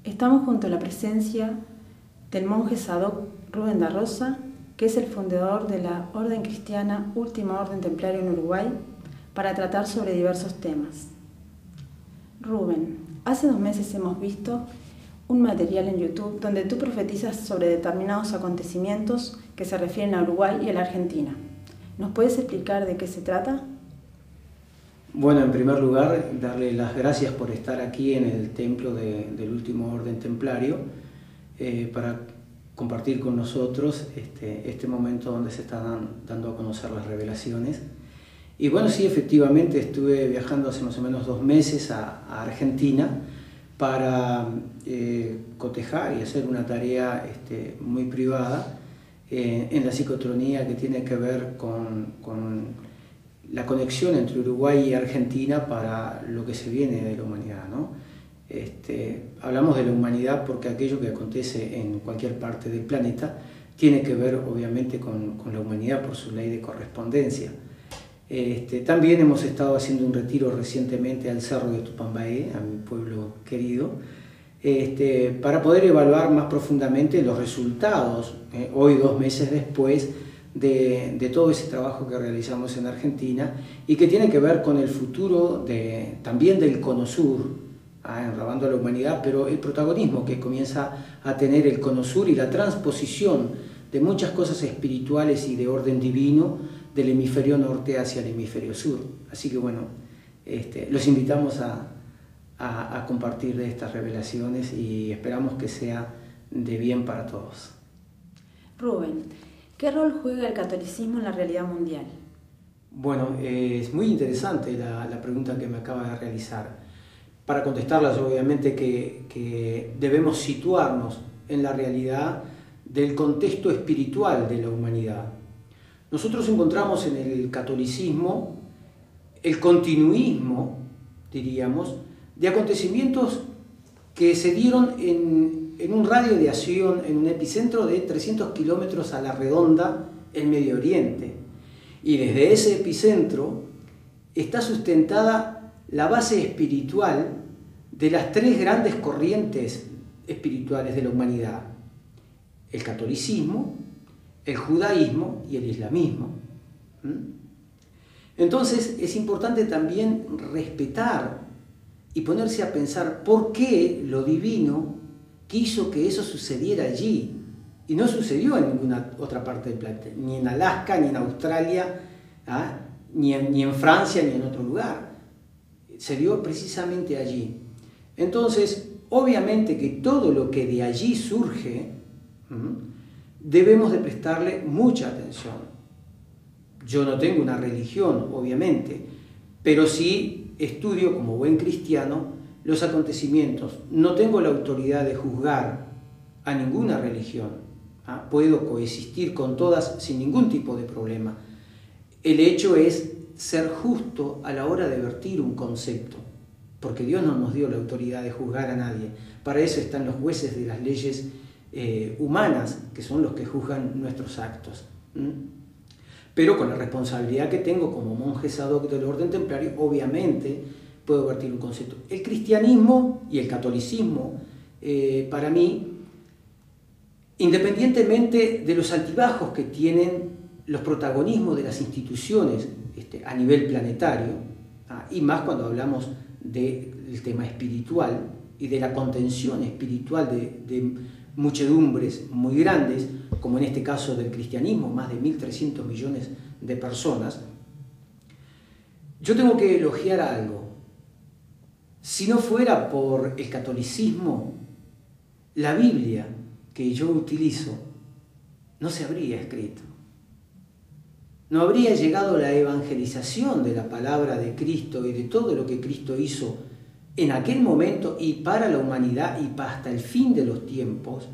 Estamos junto a la presencia del monje Sadoc Rubén da Rosa, que es el fundador de la Orden Cristiana Última Orden Templaria en Uruguay, para tratar sobre diversos temas. Rubén, hace 2 meses hemos visto un material en YouTube donde tú profetizas sobre determinados acontecimientos que se refieren a Uruguay y a la Argentina. ¿Nos puedes explicar de qué se trata? Bueno, en primer lugar, darle las gracias por estar aquí en el templo del Último Orden Templario para compartir con nosotros este momento donde se están dando a conocer las revelaciones. Y bueno, sí, efectivamente estuve viajando hace más o menos 2 meses a Argentina para cotejar y hacer una tarea muy privada en la psicotronía que tiene que ver con la conexión entre Uruguay y Argentina para lo que se viene de la humanidad, ¿no? Hablamos de la humanidad porque aquello que acontece en cualquier parte del planeta tiene que ver obviamente con la humanidad por su ley de correspondencia. También hemos estado haciendo un retiro recientemente al Cerro de Tupambaé, a mi pueblo querido, para poder evaluar más profundamente los resultados, hoy 2 meses después, de todo ese trabajo que realizamos en Argentina y que tiene que ver con el futuro también del Cono Sur, enrabando a la humanidad, pero el protagonismo que comienza a tener el Cono Sur y la transposición de muchas cosas espirituales y de orden divino del hemisferio norte hacia el hemisferio sur. Así que bueno, los invitamos a compartir de estas revelaciones y esperamos que sea de bien para todos. Rubén, ¿qué rol juega el catolicismo en la realidad mundial? Bueno, es muy interesante la pregunta que me acaba de realizar. Para contestarla, obviamente que debemos situarnos en la realidad del contexto espiritual de la humanidad. Nosotros encontramos en el catolicismo el continuismo, diríamos, de acontecimientos que se dieron en un radio de acción, en un epicentro de 300 kilómetros a la redonda en Medio Oriente. Y desde ese epicentro está sustentada la base espiritual de las 3 grandes corrientes espirituales de la humanidad: el catolicismo, el judaísmo y el islamismo. Entonces es importante también respetar y ponerse a pensar por qué lo divino quiso que eso sucediera allí y no sucedió en ninguna otra parte del planeta, ni en Alaska, ni en Australia, ni en Francia, ni en otro lugar. Se dio precisamente allí. Entonces, obviamente que todo lo que de allí surge, debemos de prestarle mucha atención. Yo no tengo una religión, obviamente, pero sí estudio como buen cristiano los acontecimientos. No tengo la autoridad de juzgar a ninguna religión. Puedo coexistir con todas sin ningún tipo de problema. El hecho es ser justo a la hora de vertir un concepto, porque Dios no nos dio la autoridad de juzgar a nadie. Para eso están los jueces de las leyes humanas, que son los que juzgan nuestros actos. Pero con la responsabilidad que tengo como monje Sadoc del Orden Templario, obviamente puedo vertir un concepto. El cristianismo y el catolicismo, para mí, independientemente de los altibajos que tienen los protagonismos de las instituciones a nivel planetario, y más cuando hablamos del tema espiritual y de la contención espiritual de muchedumbres muy grandes, como en este caso del cristianismo, más de 1.300 millones de personas, yo tengo que elogiar algo. Si no fuera por el catolicismo, la Biblia que yo utilizo no se habría escrito. No habría llegado la evangelización de la palabra de Cristo y de todo lo que Cristo hizo en aquel momento y para la humanidad y hasta el fin de los tiempos,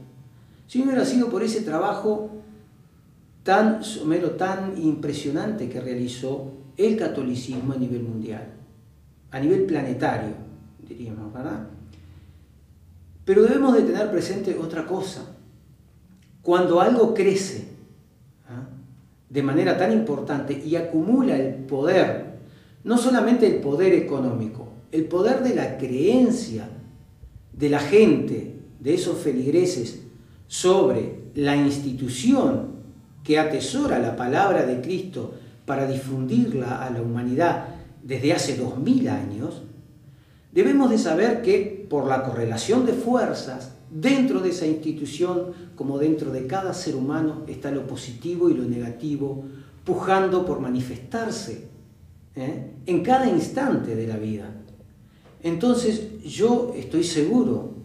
si no hubiera sido por ese trabajo tan somero, tan impresionante que realizó el catolicismo a nivel mundial, a nivel planetario, diríamos, ¿verdad? Pero debemos de tener presente otra cosa. Cuando algo crece de manera tan importante y acumula el poder, no solamente el poder económico, el poder de la creencia de la gente de esos feligreses sobre la institución que atesora la palabra de Cristo para difundirla a la humanidad desde hace 2000 años, debemos de saber que por la correlación de fuerzas dentro de esa institución, como dentro de cada ser humano, está lo positivo y lo negativo, pujando por manifestarse en cada instante de la vida. Entonces yo estoy seguro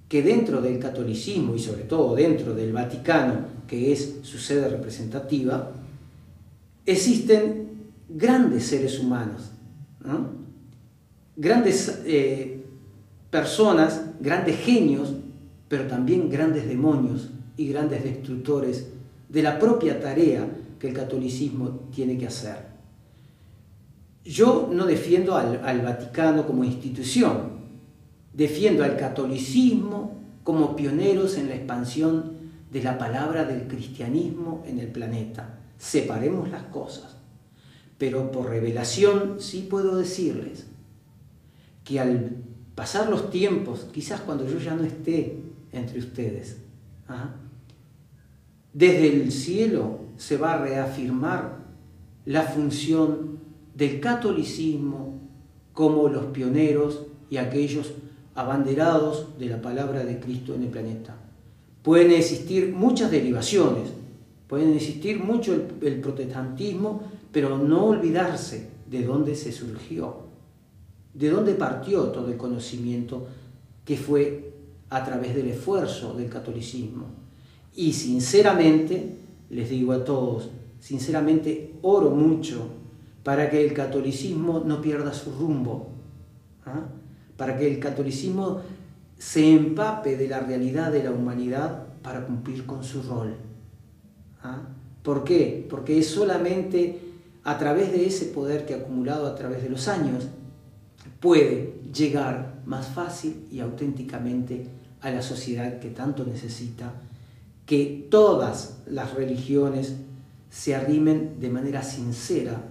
que dentro del catolicismo y sobre todo dentro del Vaticano, que es su sede representativa, existen grandes seres humanos, ¿no? Grandes personas, grandes genios, pero también grandes demonios y grandes destructores de la propia tarea que el catolicismo tiene que hacer. Yo no defiendo al Vaticano como institución, defiendo al catolicismo como pioneros en la expansión de la palabra del cristianismo en el planeta. Separemos las cosas, pero por revelación sí puedo decirles que al pasar los tiempos, quizás cuando yo ya no esté entre ustedes, desde el cielo se va a reafirmar la función del catolicismo como los pioneros y aquellos abanderados de la palabra de Cristo en el planeta. Pueden existir muchas derivaciones, pueden existir mucho el protestantismo, pero no olvidarse de dónde se surgió, de dónde partió todo el conocimiento que fue a través del esfuerzo del catolicismo. Y sinceramente, les digo a todos, sinceramente oro mucho para que el catolicismo no pierda su rumbo, para que el catolicismo se empape de la realidad de la humanidad para cumplir con su rol. ¿Por qué? Porque es solamente a través de ese poder que ha acumulado a través de los años puede llegar más fácil y auténticamente a la sociedad que tanto necesita que todas las religiones se arrimen de manera sincera,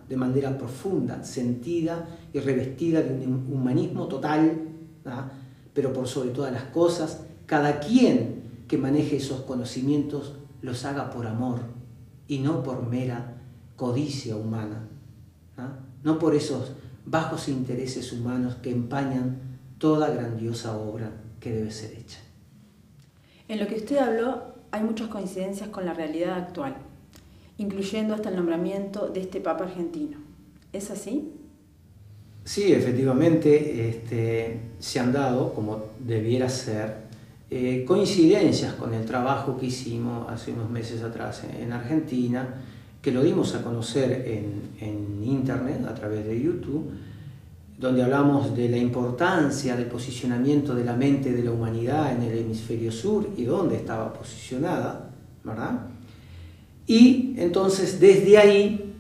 de manera profunda, sentida y revestida de un humanismo total, pero por sobre todas las cosas, cada quien que maneje esos conocimientos los haga por amor y no por mera codicia humana, no por esos bajos intereses humanos que empañan toda grandiosa obra que debe ser hecha. En lo que usted habló hay muchas coincidencias con la realidad actual, incluyendo hasta el nombramiento de este Papa argentino. ¿Es así? Sí, efectivamente se han dado, como debiera ser, coincidencias con el trabajo que hicimos hace unos meses atrás en Argentina, que lo dimos a conocer en internet, a través de YouTube, donde hablamos de la importancia del posicionamiento de la mente de la humanidad en el hemisferio sur y dónde estaba posicionada, ¿verdad? Y entonces desde ahí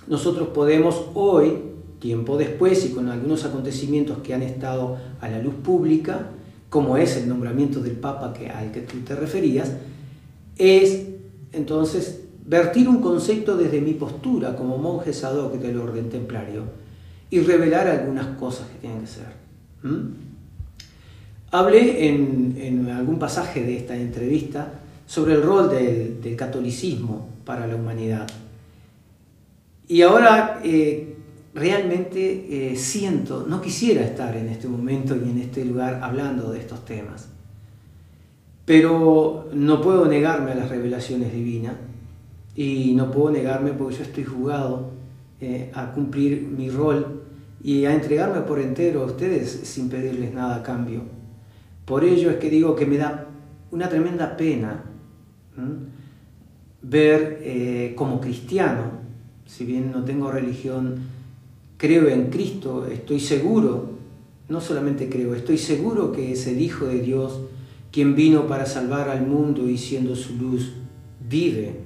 nosotros podemos hoy, tiempo después y con algunos acontecimientos que han estado a la luz pública, como es el nombramiento del Papa al que tú te referías, es entonces vertir un concepto desde mi postura como monje Sadoc del orden templario y revelar algunas cosas que tienen que ser. Hablé en algún pasaje de esta entrevista sobre el rol del catolicismo para la humanidad. Y ahora realmente siento, no quisiera estar en este momento y en este lugar hablando de estos temas, pero no puedo negarme a las revelaciones divinas y no puedo negarme porque yo estoy jugado a cumplir mi rol y a entregarme por entero a ustedes sin pedirles nada a cambio. Por ello es que digo que me da una tremenda pena ver como cristiano, si bien no tengo religión, creo en Cristo, estoy seguro, no solamente creo, estoy seguro que es el Hijo de Dios quien vino para salvar al mundo y siendo su luz vive.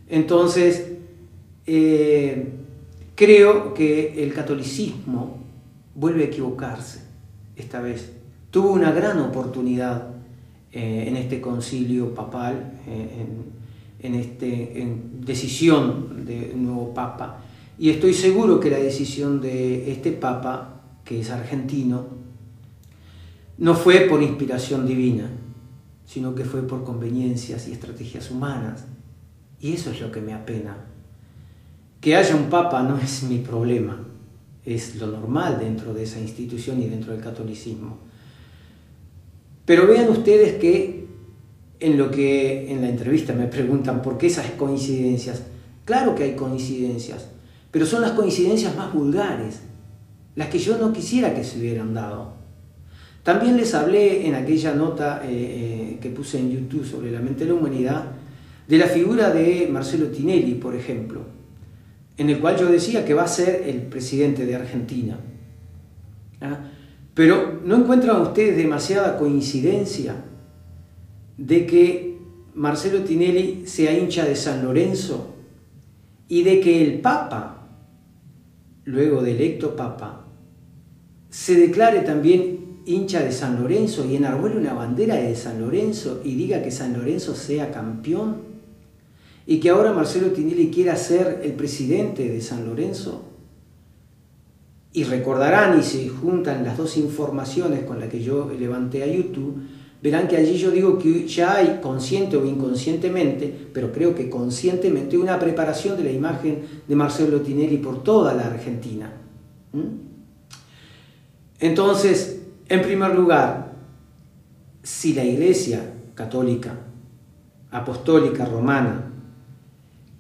Entonces, creo que el catolicismo vuelve a equivocarse esta vez. Tuvo una gran oportunidad en este concilio papal, en decisión de un nuevo papa, y estoy seguro que la decisión de este papa, que es argentino, no fue por inspiración divina, sino que fue por conveniencias y estrategias humanas. Y eso es lo que me apena. Que haya un papa no es mi problema, es lo normal dentro de esa institución y dentro del catolicismo. Pero vean ustedes que en la entrevista me preguntan por qué esas coincidencias. Claro que hay coincidencias, pero son las coincidencias más vulgares, las que yo no quisiera que se hubieran dado. También les hablé en aquella nota que puse en YouTube sobre la mente de la humanidad, de la figura de Marcelo Tinelli, por ejemplo, en el cual yo decía que va a ser el presidente de Argentina. ¿Ah? Pero ¿no encuentran ustedes demasiada coincidencia de que Marcelo Tinelli sea hincha de San Lorenzo y de que el Papa, luego de electo Papa, se declare también hincha de San Lorenzo y enarbole una bandera de San Lorenzo y diga que San Lorenzo sea campeón? Y que ahora Marcelo Tinelli quiera ser el presidente de San Lorenzo. Y recordarán, y se juntan las dos informaciones con las que yo levanté a YouTube, verán que allí yo digo que ya hay, consciente o inconscientemente, pero creo que conscientemente, una preparación de la imagen de Marcelo Tinelli por toda la Argentina. Entonces, en primer lugar, si la Iglesia católica, apostólica, romana,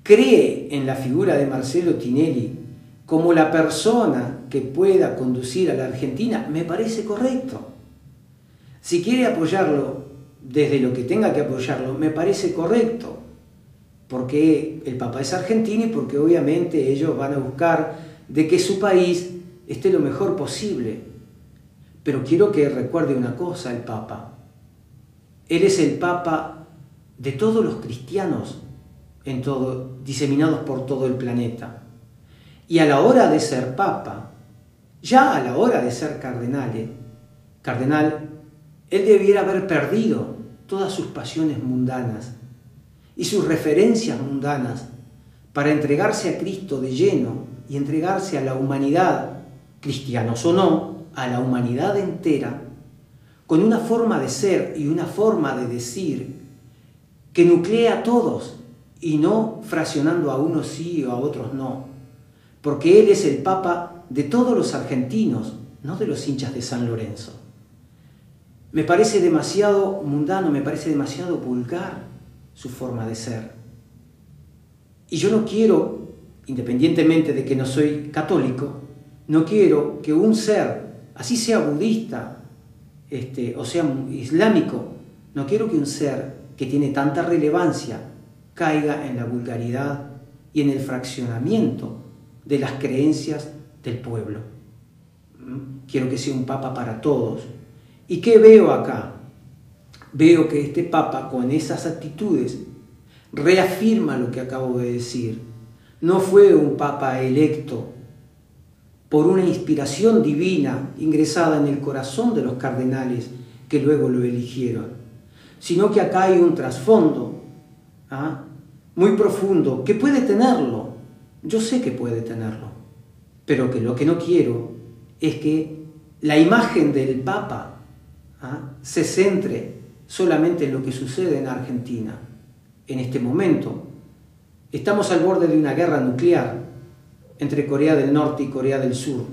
cree en la figura de Marcelo Tinelli como la persona que pueda conducir a la Argentina, me parece correcto. Si quiere apoyarlo desde lo que tenga que apoyarlo, me parece correcto, porque el Papa es argentino y porque obviamente ellos van a buscar de que su país esté lo mejor posible. Pero quiero que recuerde una cosa el Papa. Él es el Papa de todos los cristianos diseminados por todo el planeta. Y a la hora de ser Papa, ya a la hora de ser cardenal, él debiera haber perdido todas sus pasiones mundanas y sus referencias mundanas para entregarse a Cristo de lleno y entregarse a la humanidad, cristianos o no, a la humanidad entera, con una forma de ser y una forma de decir que nuclea a todos y no fraccionando a unos sí o a otros no, porque él es el Papa de todos los argentinos, no de los hinchas de San Lorenzo. Me parece demasiado mundano, me parece demasiado vulgar su forma de ser. Y yo no quiero, independientemente de que no soy católico, no quiero que un ser, así sea budista o sea islámico, no quiero que un ser que tiene tanta relevancia caiga en la vulgaridad y en el fraccionamiento de las creencias del pueblo. Quiero que sea un Papa para todos. ¿Y qué veo acá? Veo que este Papa, con esas actitudes, reafirma lo que acabo de decir. No fue un Papa electo por una inspiración divina ingresada en el corazón de los cardenales que luego lo eligieron, sino que acá hay un trasfondo muy profundo, que puede tenerlo, yo sé que puede tenerlo, pero que lo que no quiero es que la imagen del Papa se centre solamente en lo que sucede en Argentina. En este momento estamos al borde de una guerra nuclear entre Corea del Norte y Corea del Sur,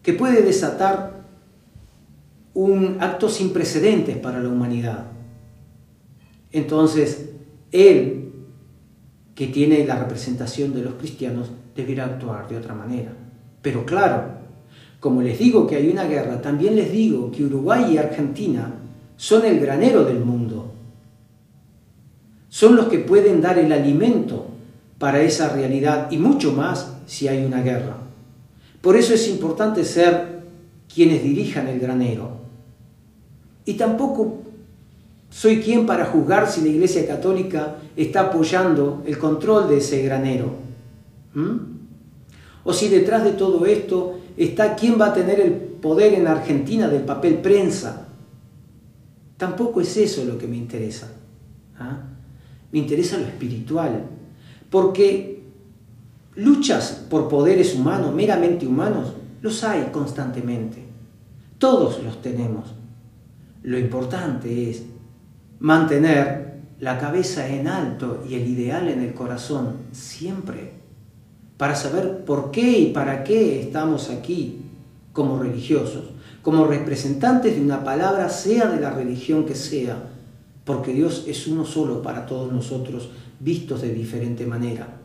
que puede desatar un acto sin precedentes para la humanidad. Entonces, él, que tiene la representación de los cristianos, deberá actuar de otra manera. Pero claro, como les digo que hay una guerra, también les digo que Uruguay y Argentina son el granero del mundo. Son los que pueden dar el alimento para esa realidad y mucho más si hay una guerra. Por eso es importante ser quienes dirijan el granero. Y tampoco soy quien para juzgar si la Iglesia Católica está apoyando el control de ese granero. O si detrás de todo esto está quién va a tener el poder en Argentina del papel prensa. Tampoco es eso lo que me interesa. Me interesa lo espiritual. Porque luchas por poderes humanos, meramente humanos, los hay constantemente. Todos los tenemos. Lo importante es mantener la cabeza en alto y el ideal en el corazón siempre, para saber por qué y para qué estamos aquí como religiosos, como representantes de una palabra, sea de la religión que sea, porque Dios es uno solo para todos nosotros, vistos de diferente manera.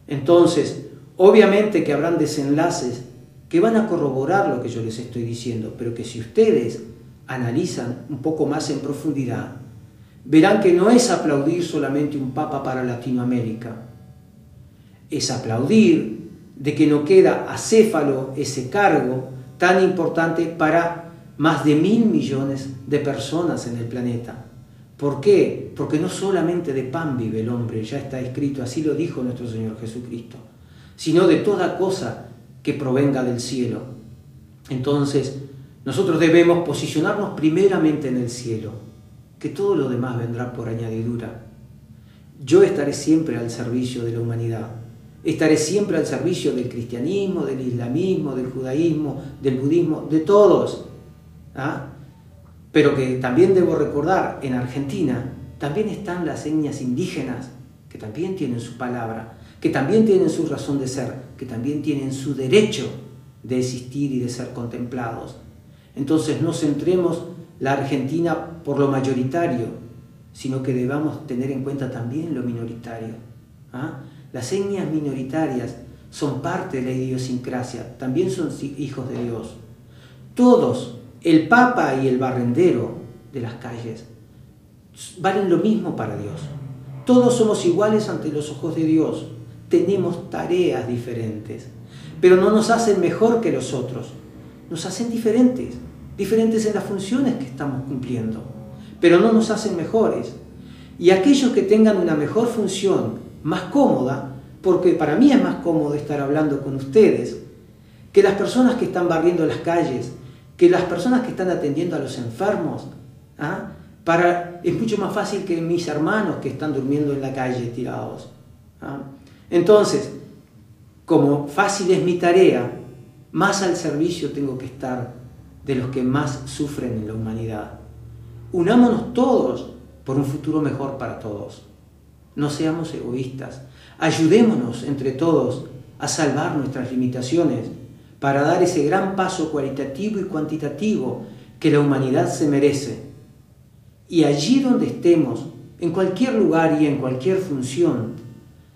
Entonces, obviamente que habrán desenlaces que van a corroborar lo que yo les estoy diciendo, pero que si ustedes analizan un poco más en profundidad, verán que no es aplaudir solamente un papa para Latinoamérica, es aplaudir de que no queda acéfalo ese cargo tan importante para más de 1.000 millones de personas en el planeta. ¿Por qué? Porque no solamente de pan vive el hombre, ya está escrito, así lo dijo nuestro Señor Jesucristo, sino de toda cosa que provenga del cielo. Entonces, nosotros debemos posicionarnos primeramente en el cielo, que todo lo demás vendrá por añadidura. Yo estaré siempre al servicio de la humanidad, estaré siempre al servicio del cristianismo, del islamismo, del judaísmo, del budismo, de todos. ¿Ah? Pero que también debo recordar, en Argentina también están las etnias indígenas, que también tienen su palabra, que también tienen su razón de ser, que también tienen su derecho de existir y de ser contemplados. Entonces no centremos la Argentina por lo mayoritario, sino que debamos tener en cuenta también lo minoritario. ¿Ah? Las etnias minoritarias son parte de la idiosincrasia, también son hijos de Dios. Todos, el papa y el barrendero de las calles, valen lo mismo para Dios. Todos somos iguales ante los ojos de Dios. Tenemos tareas diferentes, pero no nos hacen mejor que los otros. Nos hacen diferentes en las funciones que estamos cumpliendo, pero no nos hacen mejores. Y aquellos que tengan una mejor función, más cómoda, porque para mí es más cómodo estar hablando con ustedes, que las personas que están barriendo las calles, que las personas que están atendiendo a los enfermos, ¿ah? Es mucho más fácil que mis hermanos que están durmiendo en la calle tirados. ¿Ah? Entonces, como fácil es mi tarea, más al servicio tengo que estar de los que más sufren en la humanidad. Unámonos todos por un futuro mejor para todos. No seamos egoístas. Ayudémonos entre todos a salvar nuestras limitaciones para dar ese gran paso cualitativo y cuantitativo que la humanidad se merece. Y allí donde estemos, en cualquier lugar y en cualquier función,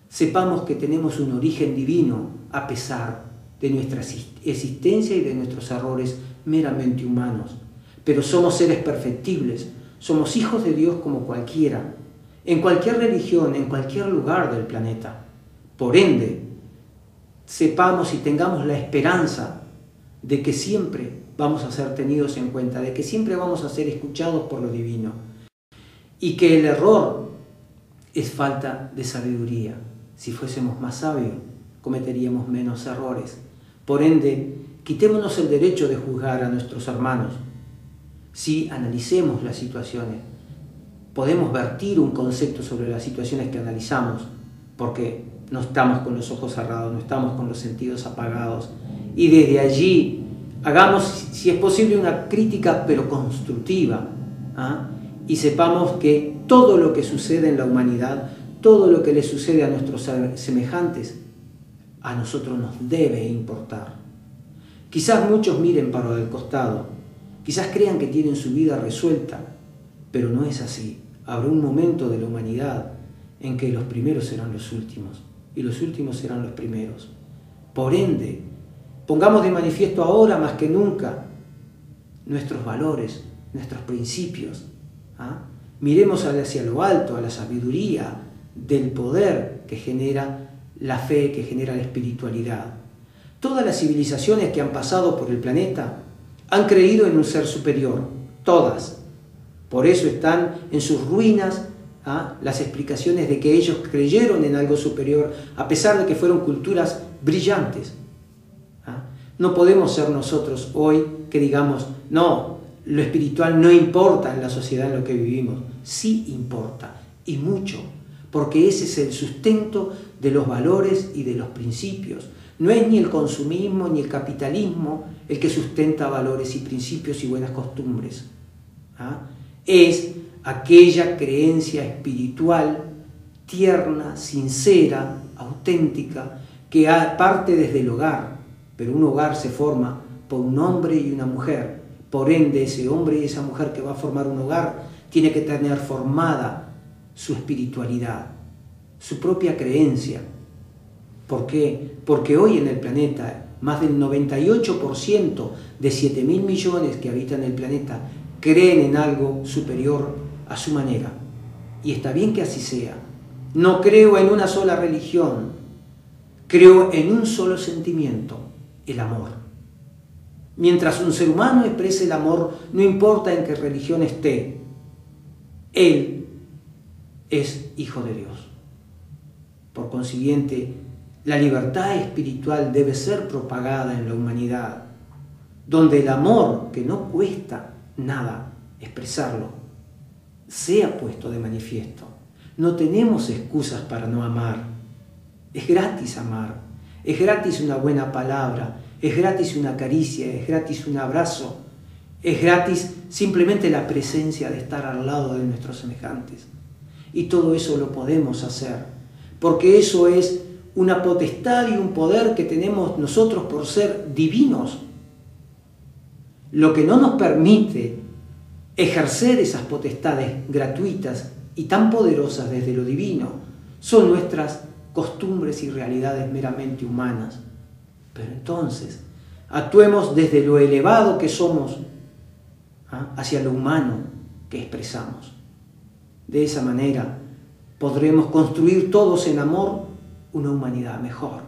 sepamos que tenemos un origen divino a pesar de nuestra existencia y de nuestros errores meramente humanos. Pero somos seres perfectibles, somos hijos de Dios como cualquiera, en cualquier religión, en cualquier lugar del planeta. Por ende, sepamos y tengamos la esperanza de que siempre vamos a ser tenidos en cuenta, de que siempre vamos a ser escuchados por lo divino, y que el error es falta de sabiduría. Si fuésemos más sabios, cometeríamos menos errores. Por ende, quitémonos el derecho de juzgar a nuestros hermanos. Si analicemos las situaciones, podemos vertir un concepto sobre las situaciones que analizamos, porque no estamos con los ojos cerrados, no estamos con los sentidos apagados. Y desde allí hagamos, si es posible, una crítica pero constructiva. ¿Ah? Y sepamos que todo lo que sucede en la humanidad, todo lo que le sucede a nuestros semejantes, a nosotros nos debe importar. Quizás muchos miren para el costado, quizás crean que tienen su vida resuelta, pero no es así. Habrá un momento de la humanidad en que los primeros serán los últimos y los últimos serán los primeros. Por ende, pongamos de manifiesto ahora más que nunca nuestros valores, nuestros principios. ¿Ah? Miremos hacia lo alto, a la sabiduría del poder que genera la fe, que genera la espiritualidad. Todas las civilizaciones que han pasado por el planeta han creído en un ser superior, todas. Por eso están en sus ruinas las explicaciones de que ellos creyeron en algo superior, a pesar de que fueron culturas brillantes. No podemos ser nosotros hoy que digamos, no, lo espiritual no importa en la sociedad en la que vivimos. Sí importa, y mucho, porque ese es el sustento de los valores y de los principios. No es ni el consumismo ni el capitalismo el que sustenta valores y principios y buenas costumbres. Es aquella creencia espiritual tierna, sincera, auténtica, que parte desde el hogar, pero un hogar se forma por un hombre y una mujer. Por ende, ese hombre y esa mujer que va a formar un hogar tiene que tener formada su espiritualidad, su propia creencia. ¿Por qué? Porque hoy en el planeta, más del 98% de 7.000 millones que habitan el planeta creen en algo superior a su manera. Y está bien que así sea. No creo en una sola religión, creo en un solo sentimiento, el amor. Mientras un ser humano exprese el amor, no importa en qué religión esté, él es hijo de Dios. Por consiguiente, la libertad espiritual debe ser propagada en la humanidad, donde el amor, que no cuesta nada expresarlo, sea puesto de manifiesto. No tenemos excusas para no amar. Es gratis amar, es gratis una buena palabra, es gratis una caricia, es gratis un abrazo, es gratis simplemente la presencia de estar al lado de nuestros semejantes. Y todo eso lo podemos hacer, porque eso es una potestad y un poder que tenemos nosotros por ser divinos. Lo que no nos permite ejercer esas potestades gratuitas y tan poderosas desde lo divino son nuestras costumbres y realidades meramente humanas. Pero entonces, actuemos desde lo elevado que somos hacia lo humano que expresamos. De esa manera podremos construir todos en amor una humanidad mejor.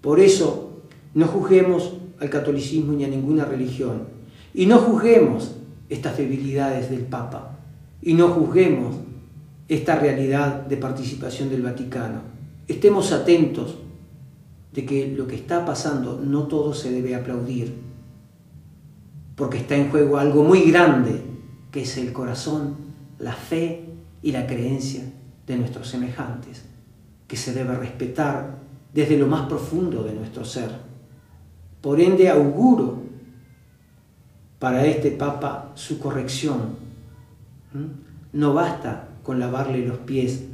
Por eso, no juzguemos al catolicismo ni a ninguna religión, y no juzguemos estas debilidades del Papa, y no juzguemos esta realidad de participación del Vaticano. Estemos atentos de que lo que está pasando no todo se debe aplaudir, porque está en juego algo muy grande, que es el corazón, la fe y la creencia de nuestros semejantes, que se debe respetar desde lo más profundo de nuestro ser. Por ende, auguro para este Papa su corrección. No basta con lavarle los pies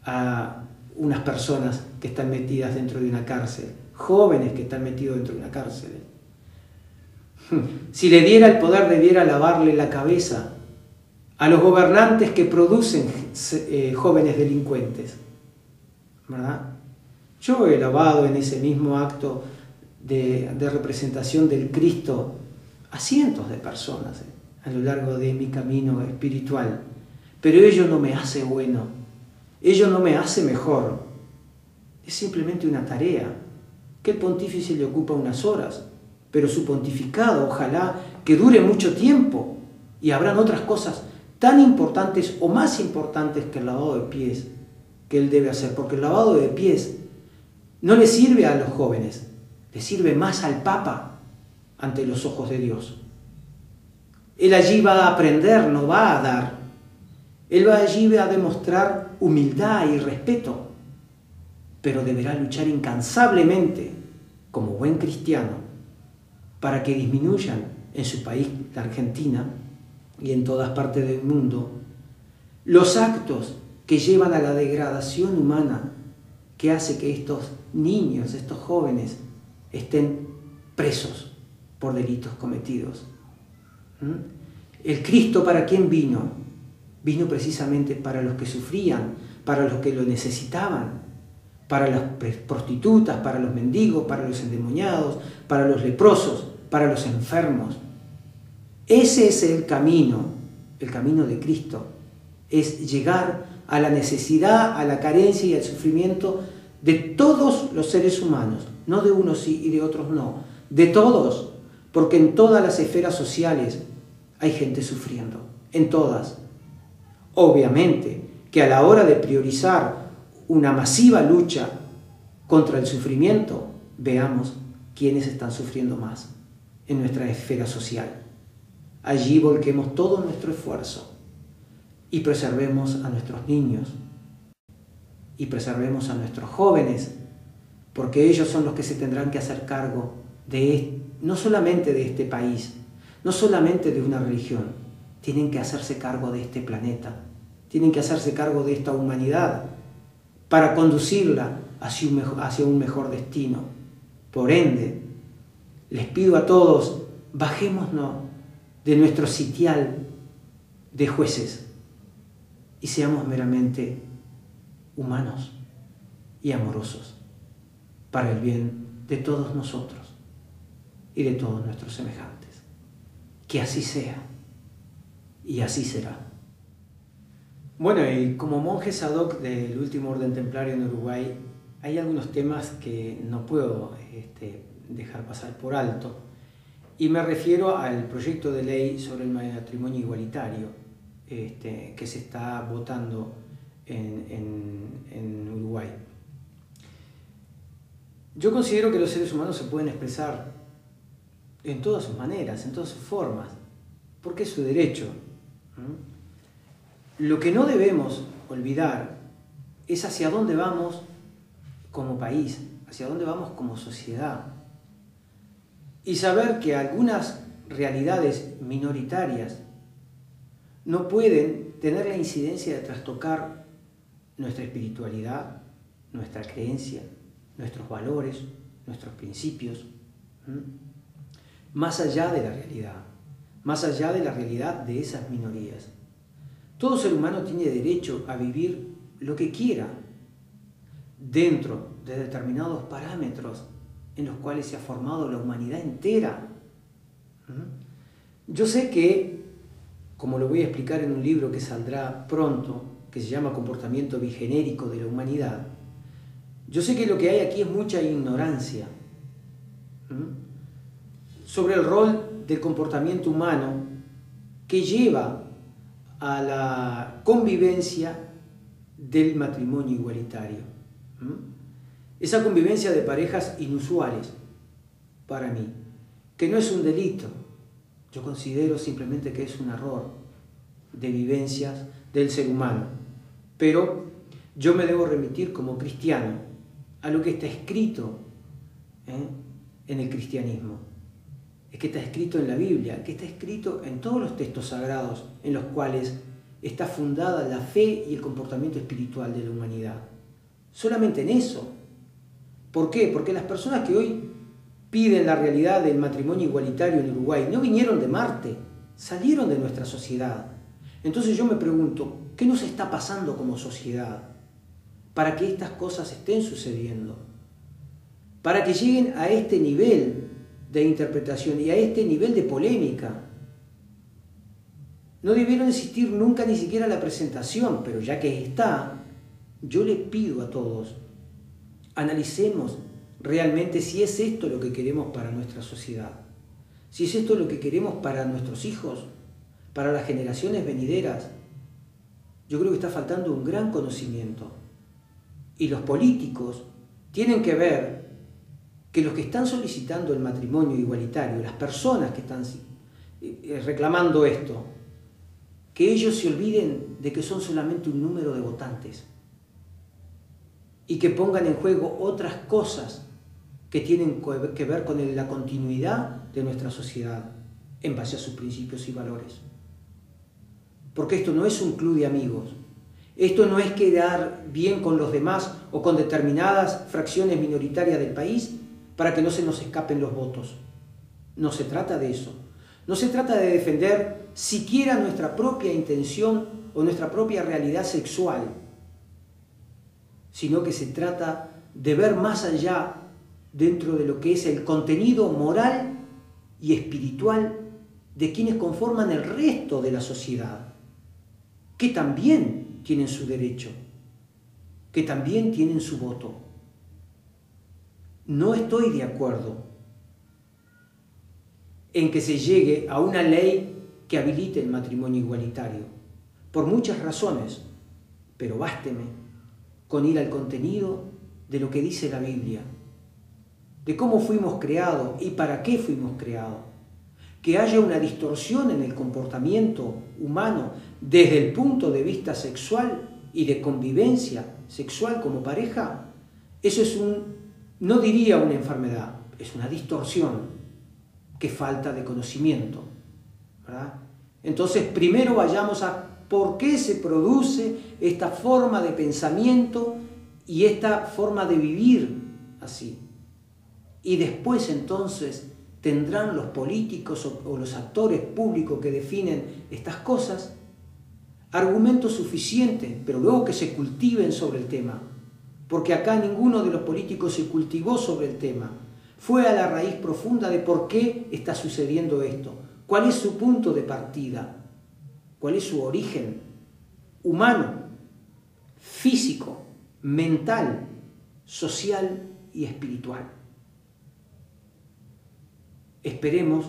a unas personas que están metidas dentro de una cárcel, jóvenes que están metidos dentro de una cárcel. Si le diera el poder, debiera lavarle la cabeza a los gobernantes que producen jóvenes delincuentes, ¿verdad? Yo he lavado en ese mismo acto de representación del Cristo a cientos de personas a lo largo de mi camino espiritual, pero ello no me hace bueno, ello no me hace mejor. Es simplemente una tarea que el pontífice le ocupa unas horas, pero su pontificado ojalá que dure mucho tiempo, y habrán otras cosas tan importantes o más importantes que el lavado de pies que él debe hacer, porque el lavado de pies no le sirve a los jóvenes, le sirve más al Papa ante los ojos de Dios. Él allí va a aprender, no va a dar. Él va allí a demostrar humildad y respeto, pero deberá luchar incansablemente como buen cristiano para que disminuyan en su país, la Argentina, y en todas partes del mundo, los actos que llevan a la degradación humana que hace que estos niños, estos jóvenes, estén presos por delitos cometidos. El Cristo, ¿para quién vino? Vino precisamente para los que sufrían, para los que lo necesitaban, para las prostitutas, para los mendigos, para los endemoniados, para los leprosos, para los enfermos. Ese es el camino de Cristo, es llegar a la necesidad, a la carencia y al sufrimiento de todos los seres humanos, no de unos sí y de otros no, de todos, porque en todas las esferas sociales hay gente sufriendo, en todas. Obviamente que a la hora de priorizar una masiva lucha contra el sufrimiento, veamos quiénes están sufriendo más en nuestra esfera social. Allí volquemos todo nuestro esfuerzo y preservemos a nuestros niños y preservemos a nuestros jóvenes, porque ellos son los que se tendrán que hacer cargo no solamente de este país, no solamente de una religión, tienen que hacerse cargo de este planeta, tienen que hacerse cargo de esta humanidad para conducirla hacia un mejor destino. Por ende, les pido a todos, bajémonos de nuestro sitial de jueces y seamos meramente humanos y amorosos para el bien de todos nosotros y de todos nuestros semejantes. Que así sea y así será. Bueno, y como monje Sadoc del Último Orden Templario en Uruguay, hay algunos temas que no puedo dejar pasar por alto, y me refiero al proyecto de ley sobre el matrimonio igualitario que se está votando en Uruguay. Yo considero que los seres humanos se pueden expresar en todas sus maneras, en todas sus formas, porque es su derecho. Lo que no debemos olvidar es hacia dónde vamos como país, hacia dónde vamos como sociedad. Y saber que algunas realidades minoritarias no pueden tener la incidencia de trastocar nuestra espiritualidad, nuestra creencia, nuestros valores, nuestros principios, más allá de la realidad de esas minorías. Todo ser humano tiene derecho a vivir lo que quiera dentro de determinados parámetros en los cuales se ha formado la humanidad entera. Yo sé que, como lo voy a explicar en un libro que saldrá pronto, que se llama Comportamiento Bigenérico de la Humanidad, yo sé que lo que hay aquí es mucha ignorancia sobre el rol del comportamiento humano que lleva a la convivencia del matrimonio igualitario. Esa convivencia de parejas inusuales para mí, que no es un delito, yo considero simplemente que es un error de vivencias del ser humano. Pero yo me debo remitir como cristiano a lo que está escrito en el cristianismo. Es que está escrito en la Biblia, que está escrito en todos los textos sagrados en los cuales está fundada la fe y el comportamiento espiritual de la humanidad. Solamente en eso. ¿Por qué? Porque las personas que hoy piden la realidad del matrimonio igualitario en Uruguay no vinieron de Marte, salieron de nuestra sociedad. Entonces yo me pregunto, ¿qué nos está pasando como sociedad para que estas cosas estén sucediendo? Para que lleguen a este nivel de interpretación y a este nivel de polémica. No debieron existir nunca ni siquiera la presentación, pero ya que está, yo le pido a todos, analicemos realmente si es esto lo que queremos para nuestra sociedad, si es esto lo que queremos para nuestros hijos, para las generaciones venideras. Yo creo que está faltando un gran conocimiento. Y los políticos tienen que ver que los que están solicitando el matrimonio igualitario, las personas que están reclamando esto, que ellos se olviden de que son solamente un número de votantes y que pongan en juego otras cosas que tienen que ver con la continuidad de nuestra sociedad en base a sus principios y valores. Porque esto no es un club de amigos, esto no es quedar bien con los demás o con determinadas fracciones minoritarias del país para que no se nos escapen los votos. No se trata de eso. No se trata de defender siquiera nuestra propia intención o nuestra propia realidad sexual, sino que se trata de ver más allá dentro de lo que es el contenido moral y espiritual de quienes conforman el resto de la sociedad, que también tienen su derecho, que también tienen su voto. No estoy de acuerdo en que se llegue a una ley que habilite el matrimonio igualitario, por muchas razones, pero básteme con ir al contenido de lo que dice la Biblia, de cómo fuimos creados y para qué fuimos creados. Que haya una distorsión en el comportamiento humano desde el punto de vista sexual y de convivencia sexual como pareja, eso es no diría una enfermedad, es una distorsión que falta de conocimiento, ¿verdad? Entonces, primero vayamos a por qué se produce esta forma de pensamiento y esta forma de vivir así. Y después, entonces, tendrán los políticos o los actores públicos que definen estas cosas argumentos suficientes, pero luego que se cultiven sobre el tema. Porque acá ninguno de los políticos se cultivó sobre el tema. Fue a la raíz profunda de por qué está sucediendo esto. ¿Cuál es su punto de partida? ¿Cuál es su origen humano, físico, mental, social y espiritual? Esperemos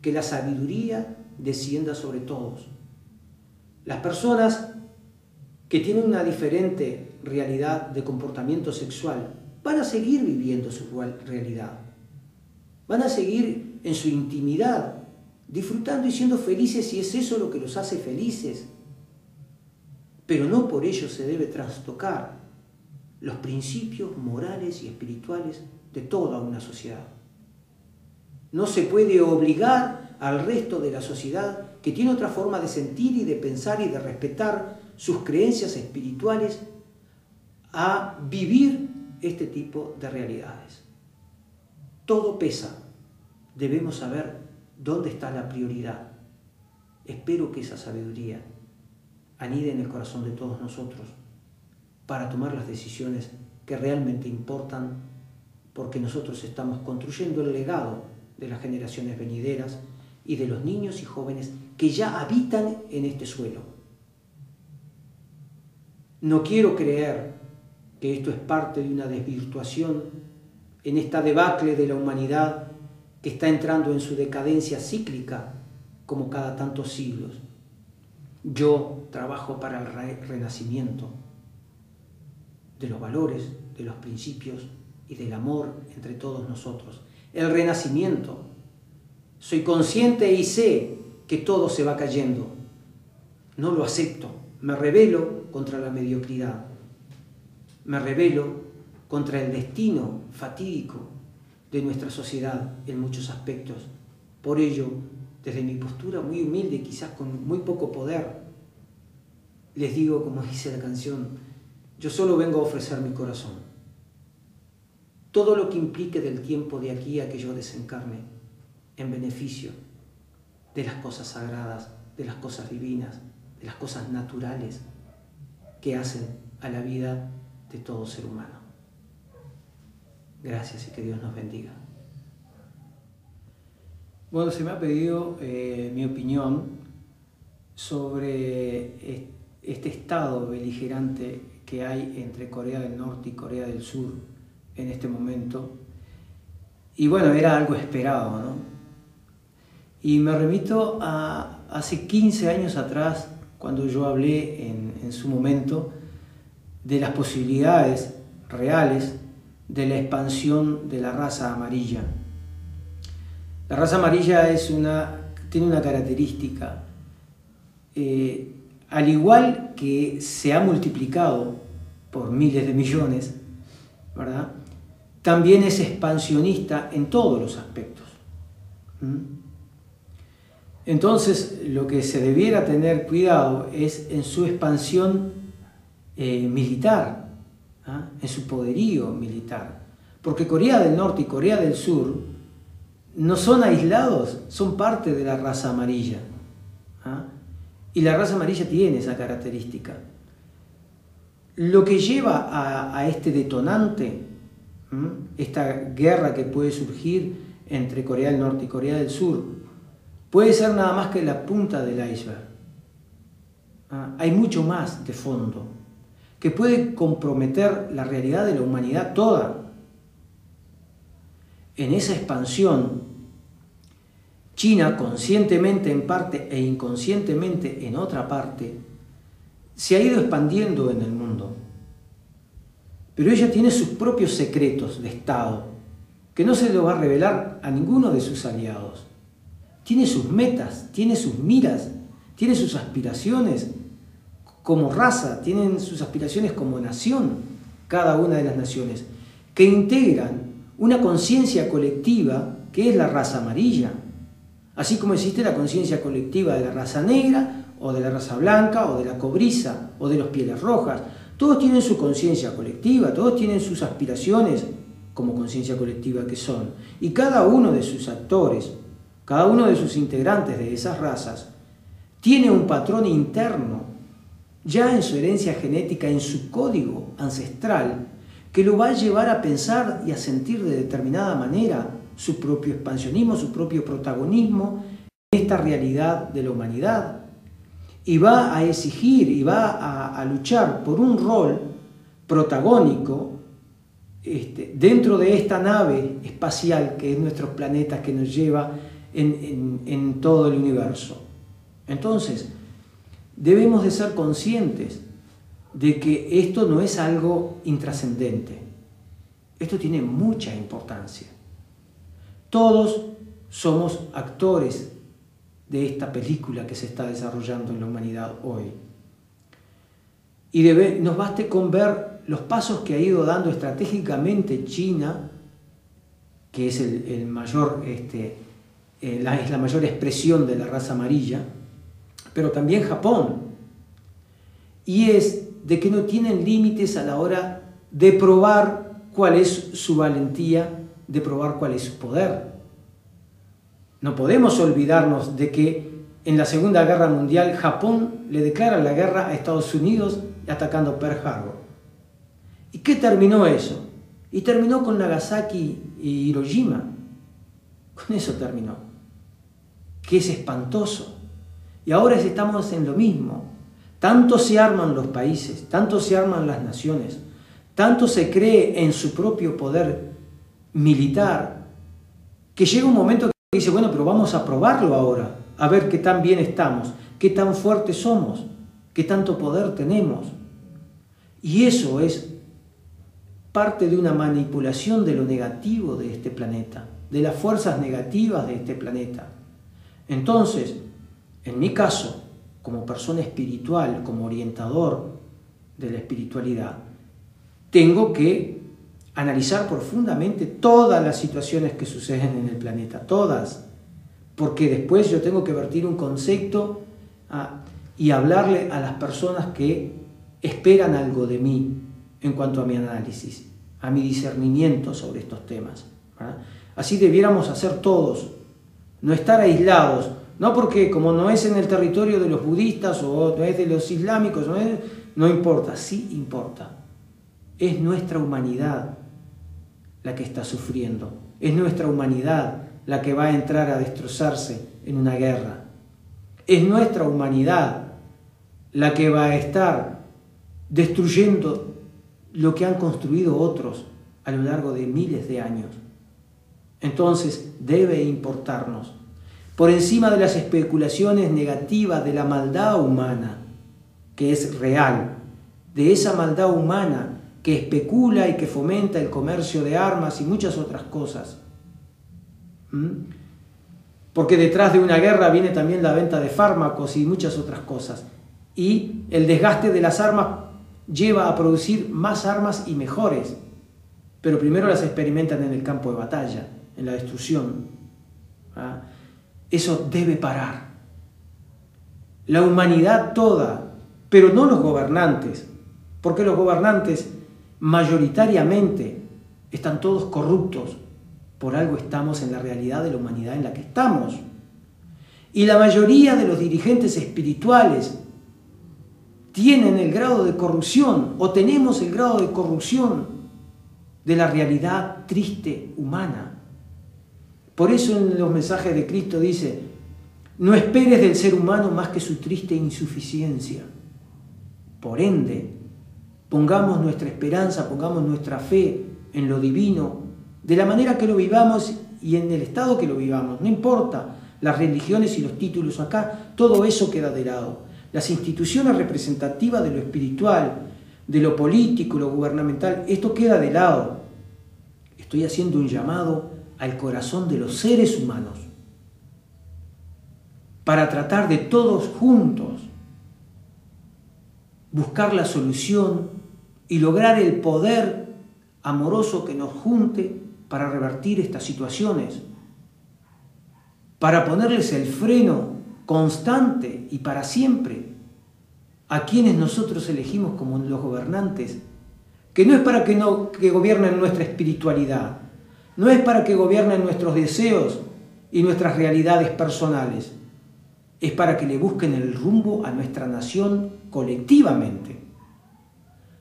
que la sabiduría descienda sobre todos. Las personas que tienen una diferente realidad de comportamiento sexual van a seguir viviendo su realidad. Van a seguir en su intimidad, disfrutando y siendo felices si es eso lo que los hace felices. Pero no por ello se debe trastocar los principios morales y espirituales de toda una sociedad. No se puede obligar al resto de la sociedad, que tiene otra forma de sentir y de pensar y de respetar sus creencias espirituales, a vivir este tipo de realidades. Todo pesa. Debemos saber dónde está la prioridad. Espero que esa sabiduría anide en el corazón de todos nosotros para tomar las decisiones que realmente importan, porque nosotros estamos construyendo el legado de las generaciones venideras y de los niños y jóvenes que ya habitan en este suelo. No quiero creer que esto es parte de una desvirtuación en esta debacle de la humanidad que está entrando en su decadencia cíclica como cada tantos siglos. Yo trabajo para el renacimiento de los valores, de los principios y del amor entre todos nosotros. El renacimiento. Soy consciente y sé que todo se va cayendo. No lo acepto. Me rebelo contra la mediocridad. Me rebelo contra el destino fatídico de nuestra sociedad en muchos aspectos. Por ello, desde mi postura muy humilde, quizás con muy poco poder, les digo, como dice la canción, yo solo vengo a ofrecer mi corazón. Todo lo que implique del tiempo de aquí a que yo desencarne, en beneficio de las cosas sagradas, de las cosas divinas, de las cosas naturales que hacen a la vida de todo ser humano. Gracias y que Dios nos bendiga. Bueno, se me ha pedido mi opinión sobre este estado beligerante que hay entre Corea del Norte y Corea del Sur en este momento. Y bueno, era algo esperado, ¿no? Y me remito a hace 15 años atrás, cuando yo hablé en su momento de las posibilidades reales de la expansión de la raza amarilla. La raza amarilla tiene una característica, al igual que se ha multiplicado por miles de millones, ¿verdad? También es expansionista en todos los aspectos. Entonces, lo que se debiera tener cuidado es en su expansión militar, en su poderío militar. Porque Corea del Norte y Corea del Sur no son aislados, son parte de la raza amarilla. Y la raza amarilla tiene esa característica. Lo que lleva a este detonante, esta guerra que puede surgir entre Corea del Norte y Corea del Sur, puede ser nada más que la punta del iceberg. Hay mucho más de fondo, que puede comprometer la realidad de la humanidad toda. En esa expansión, China, conscientemente en parte e inconscientemente en otra parte, se ha ido expandiendo en el mundo. Pero ella tiene sus propios secretos de Estado, que no se los va a revelar a ninguno de sus aliados. Tiene sus metas, tiene sus miras, tiene sus aspiraciones como raza, tienen sus aspiraciones como nación, cada una de las naciones, que integran una conciencia colectiva que es la raza amarilla. Así como existe la conciencia colectiva de la raza negra, o de la raza blanca, o de la cobriza, o de los pieles rojas. Todos tienen su conciencia colectiva, todos tienen sus aspiraciones como conciencia colectiva que son. Y cada uno de sus actores, cada uno de sus integrantes de esas razas, tiene un patrón interno, ya en su herencia genética, en su código ancestral, que lo va a llevar a pensar y a sentir de determinada manera su propio expansionismo, su propio protagonismo en esta realidad de la humanidad. Y va a exigir y va a luchar por un rol protagónico dentro de esta nave espacial que es nuestro planeta, que nos lleva en todo el universo. Entonces, debemos de ser conscientes de que esto no es algo intrascendente. Esto tiene mucha importancia. Todos somos actores de esta película que se está desarrollando en la humanidad hoy. Y nos baste con ver los pasos que ha ido dando estratégicamente China, que es es la mayor expresión de la raza amarilla, pero también Japón. Y es de que no tienen límites a la hora de probar cuál es su valentía, de probar cuál es su poder. No podemos olvidarnos de que en la Segunda Guerra Mundial Japón le declara la guerra a Estados Unidos atacando Pearl Harbor. ¿Y qué terminó eso? Y terminó con Nagasaki y Hiroshima. Con eso terminó. Que es espantoso. Y ahora estamos en lo mismo. Tanto se arman los países, tanto se arman las naciones, tanto se cree en su propio poder militar, que llega un momento que dice, bueno, pero vamos a probarlo ahora, a ver qué tan bien estamos, qué tan fuertes somos, qué tanto poder tenemos. Y eso es parte de una manipulación de lo negativo de este planeta, de las fuerzas negativas de este planeta. Entonces, en mi caso, como persona espiritual, como orientador de la espiritualidad, tengo que analizar profundamente todas las situaciones que suceden en el planeta, todas, porque después yo tengo que vertir un concepto y hablarle a las personas que esperan algo de mí en cuanto a mi análisis, a mi discernimiento sobre estos temas. Así debiéramos hacer todos, no estar aislados, no porque como no es en el territorio de los budistas o no es de los islámicos, no importa, sí importa. Es nuestra humanidad la que está sufriendo, es nuestra humanidad la que va a entrar a destrozarse en una guerra. Es nuestra humanidad la que va a estar destruyendo lo que han construido otros a lo largo de miles de años. Entonces debe importarnos, por encima de las especulaciones negativas de la maldad humana, que es real, de esa maldad humana que especula y que fomenta el comercio de armas y muchas otras cosas. Porque detrás de una guerra viene también la venta de fármacos y muchas otras cosas. Y el desgaste de las armas lleva a producir más armas y mejores, pero primero las experimentan en el campo de batalla, en la destrucción. Eso debe parar. La humanidad toda, pero no los gobernantes, porque los gobernantes mayoritariamente están todos corruptos. Por algo estamos en la realidad de la humanidad en la que estamos. Y la mayoría de los dirigentes espirituales tienen el grado de corrupción, o tenemos el grado de corrupción de la realidad triste humana. Por eso en los mensajes de Cristo dice, no esperes del ser humano más que su triste insuficiencia. Por ende, pongamos nuestra esperanza, pongamos nuestra fe en lo divino, de la manera que lo vivamos y en el estado que lo vivamos. No importa las religiones y los títulos acá, todo eso queda de lado. Las instituciones representativas de lo espiritual, de lo político, lo gubernamental, esto queda de lado. Estoy haciendo un llamado al corazón de los seres humanos para tratar de todos juntos buscar la solución y lograr el poder amoroso que nos junte para revertir estas situaciones. para ponerles el freno constante y para siempre a quienes nosotros elegimos como los gobernantes, que no es para que gobiernen nuestra espiritualidad, no es para que gobiernen nuestros deseos y nuestras realidades personales, es para que le busquen el rumbo a nuestra nación colectivamente.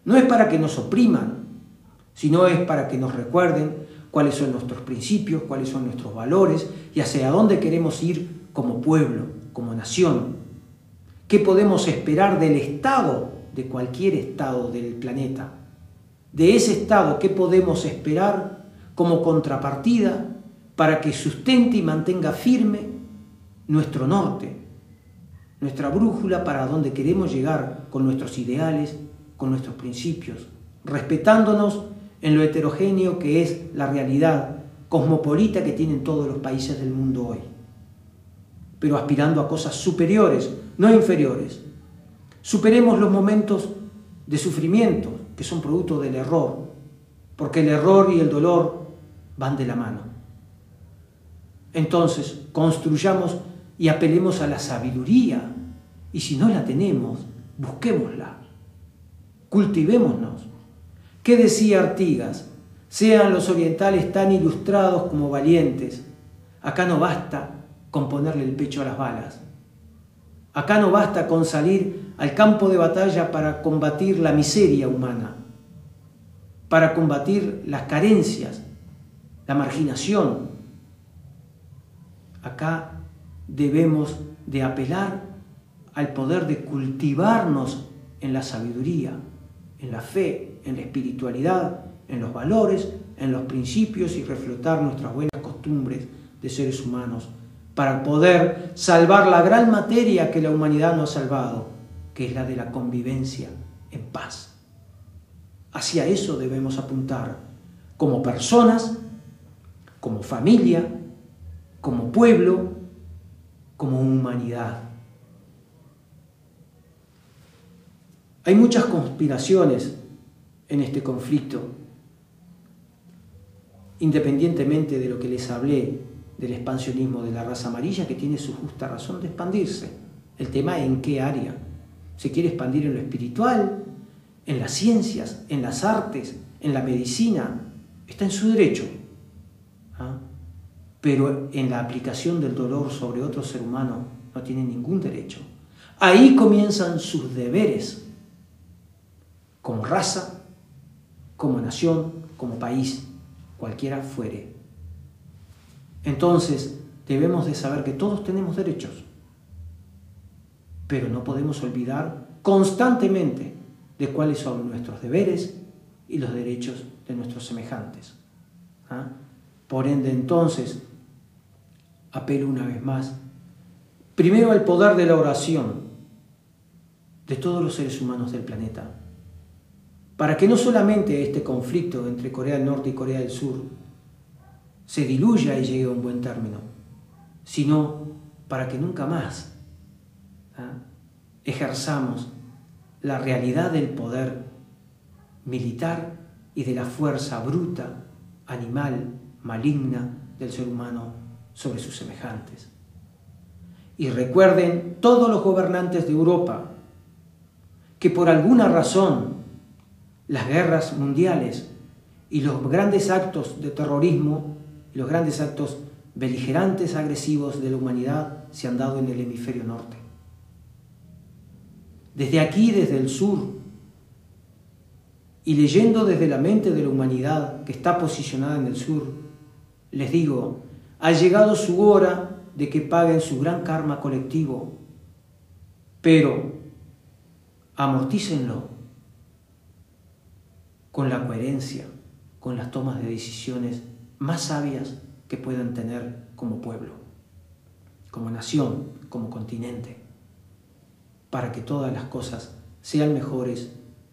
No es para que nos opriman, sino es para que nos recuerden cuáles son nuestros principios, cuáles son nuestros valores y hacia dónde queremos ir como pueblo, como nación. ¿Qué podemos esperar del Estado, de cualquier Estado del planeta? De ese Estado, ¿qué podemos esperar como contrapartida para que sustente y mantenga firme nuestro norte, nuestra brújula para dónde queremos llegar con nuestros ideales, con nuestros principios, respetándonos en lo heterogéneo que es la realidad cosmopolita que tienen todos los países del mundo hoy, pero aspirando a cosas superiores, no inferiores. Superemos los momentos de sufrimiento que son producto del error, porque el error y el dolor van de la mano. Entonces, construyamos y apelemos a la sabiduría, y si no la tenemos, busquémosla, cultivémonos. ¿Qué decía Artigas? Sean los orientales tan ilustrados como valientes. Acá no basta con ponerle el pecho a las balas. Acá no basta con salir al campo de batalla para combatir la miseria humana, para combatir las carencias, la marginación. Acá debemos de apelar al poder de cultivarnos en la sabiduría, en la fe, en la espiritualidad, en los valores, en los principios y reflotar nuestras buenas costumbres de seres humanos para poder salvar la gran materia que la humanidad no ha salvado, que es la de la convivencia en paz. Hacia eso debemos apuntar como personas, como familia, como pueblo, como humanidad. Hay muchas conspiraciones en este conflicto, independientemente de lo que les hablé del expansionismo de la raza amarilla, que tiene su justa razón de expandirse. El tema es en qué área. Se quiere expandir en lo espiritual, en las ciencias, en las artes, en la medicina. Está en su derecho. ¿Ah? Pero en la aplicación del dolor sobre otro ser humano no tiene ningún derecho. Ahí comienzan sus deberes como raza, como nación, como país, cualquiera fuere. Entonces, debemos de saber que todos tenemos derechos, pero no podemos olvidar constantemente de cuáles son nuestros deberes y los derechos de nuestros semejantes. ¿Ah? Por ende, entonces, apelo una vez más, primero al poder de la oración de todos los seres humanos del planeta, para que no solamente este conflicto entre Corea del Norte y Corea del Sur se diluya y llegue a un buen término, sino para que nunca más ejerzamos la realidad del poder militar y de la fuerza bruta, animal, maligna del ser humano sobre sus semejantes. Y recuerden todos los gobernantes de Europa que por alguna razón las guerras mundiales y los grandes actos de terrorismo, los grandes actos beligerantes, agresivos de la humanidad se han dado en el hemisferio norte. Desde aquí, desde el sur, y leyendo desde la mente de la humanidad que está posicionada en el sur, les digo, ha llegado su hora de que paguen su gran karma colectivo, pero amortícenlo con la coherencia, con las tomas de decisiones más sabias que puedan tener como pueblo, como nación, como continente, para que todas las cosas sean mejores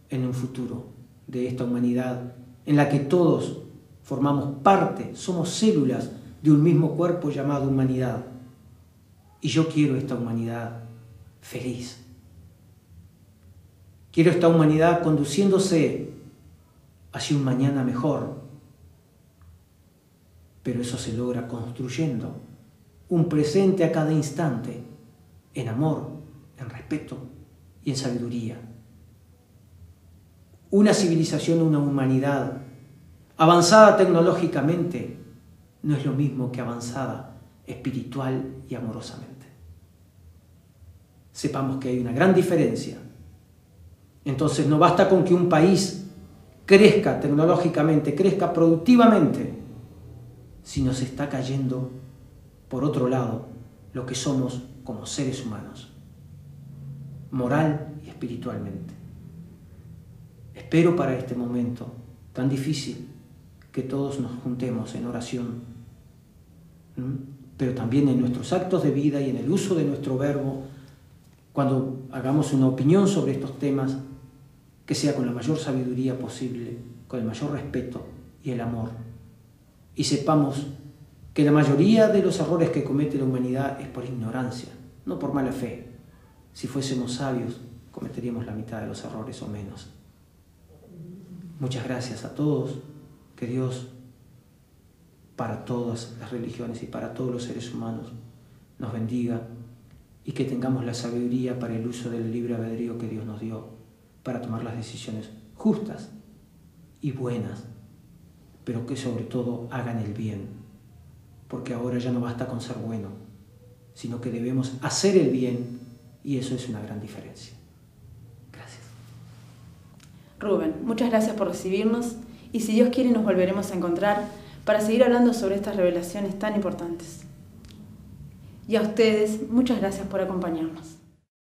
en un futuro de esta humanidad en la que todos formamos parte, somos células de un mismo cuerpo llamado humanidad. Y yo quiero esta humanidad feliz. Quiero esta humanidad conduciéndose hacia un mañana mejor. Pero eso se logra construyendo un presente a cada instante, en amor, en respeto y en sabiduría. Una civilización, una humanidad avanzada tecnológicamente no es lo mismo que avanzada espiritual y amorosamente. Sepamos que hay una gran diferencia. Entonces no basta con que un país crezca tecnológicamente, crezca productivamente, si nos está cayendo por otro lado lo que somos como seres humanos, moral y espiritualmente. Espero para este momento tan difícil que todos nos juntemos en oración, pero también en nuestros actos de vida y en el uso de nuestro verbo, cuando hagamos una opinión sobre estos temas, que sea con la mayor sabiduría posible, con el mayor respeto y el amor. Y sepamos que la mayoría de los errores que comete la humanidad es por ignorancia, no por mala fe. Si fuésemos sabios, cometeríamos la mitad de los errores o menos. Muchas gracias a todos. Que Dios, para todas las religiones y para todos los seres humanos, nos bendiga y que tengamos la sabiduría para el uso del libre albedrío que Dios nos dio, para tomar las decisiones justas y buenas, pero que sobre todo hagan el bien, porque ahora ya no basta con ser bueno, sino que debemos hacer el bien, y eso es una gran diferencia. Gracias. Rubén, muchas gracias por recibirnos, y si Dios quiere nos volveremos a encontrar para seguir hablando sobre estas revelaciones tan importantes. Y a ustedes, muchas gracias por acompañarnos.